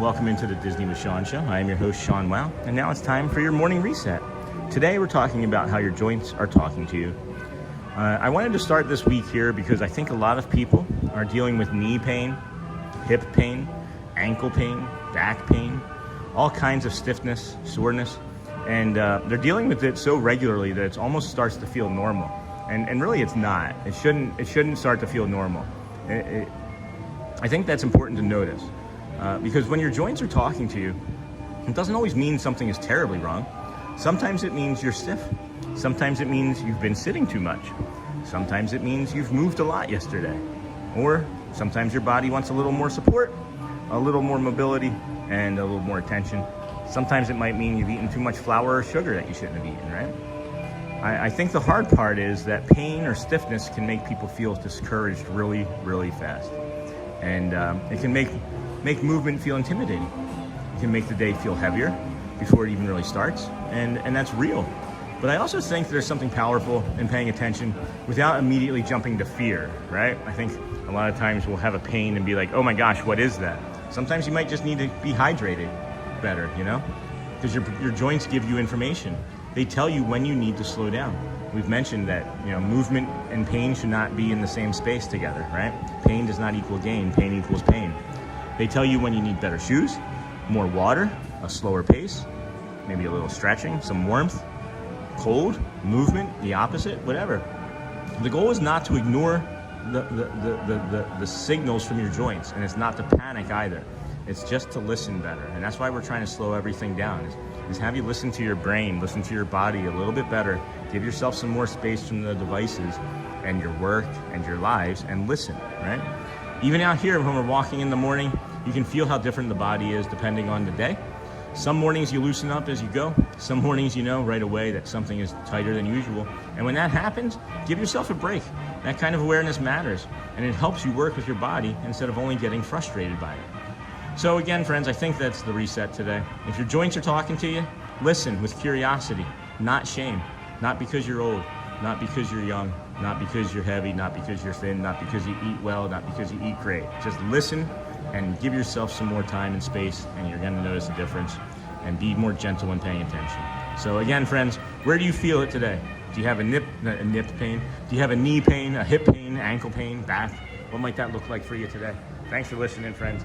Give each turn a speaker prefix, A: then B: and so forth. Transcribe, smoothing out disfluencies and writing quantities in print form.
A: Welcome into the Disney with Sean show. I am your host, Sean Wow, and now it's time for your morning reset. Today we're talking about how your joints are talking to you. I wanted to start this week here because I think a lot of people are dealing with knee pain, hip pain, ankle pain, back pain, all kinds of stiffness, soreness, and they're dealing with it so regularly that it almost starts to feel normal. And really it's not. It shouldn't start to feel normal. I think that's important to notice. Because when your joints are talking to you, it doesn't always mean something is terribly wrong. Sometimes it means you're stiff. Sometimes it means you've been sitting too much. Sometimes it means you've moved a lot yesterday. Or sometimes your body wants a little more support, a little more mobility, and a little more attention. Sometimes it might mean you've eaten too much flour or sugar that you shouldn't have eaten, right? I think the hard part is that pain or stiffness can make people feel discouraged really, really fast. And it can make movement feel intimidating. It can make the day feel heavier before it even really starts, and that's real. But I also think there's something powerful in paying attention without immediately jumping to fear, right? I think a lot of times we'll have a pain and be like, oh my gosh, what is that? Sometimes you might just need to be hydrated better, you know? Because your joints give you information. They tell you when you need to slow down. We've mentioned that, movement and pain should not be in the same space together, right? Pain does not equal gain, pain equals pain. They tell you when you need better shoes, more water, a slower pace, maybe a little stretching, some warmth, cold, movement, the opposite, whatever. The goal is not to ignore the signals from your joints, and it's not to panic either. It's just to listen better. And that's why we're trying to slow everything down, is have you listen to your brain, listen to your body a little bit better, give yourself some more space from the devices and your work and your lives, and listen, right? Even out here when we're walking in the morning, you can feel how different the body is depending on the day. Some mornings you loosen up as you go. Some mornings you know right away that something is tighter than usual. And when that happens, give yourself a break. That kind of awareness matters, and it helps you work with your body instead of only getting frustrated by it. So again, friends, I think that's the reset today. If your joints are talking to you, listen with curiosity, not shame. Not because you're old, not because you're young, not because you're heavy, not because you're thin, not because you eat well, not because you eat great. Just listen and give yourself some more time and space, and you're going to notice a difference, and be more gentle when paying attention. So again, friends, where do you feel it today? Do you have a nip pain? Do you have a knee pain, a hip pain, ankle pain, back? What might that look like for you today? Thanks for listening, friends.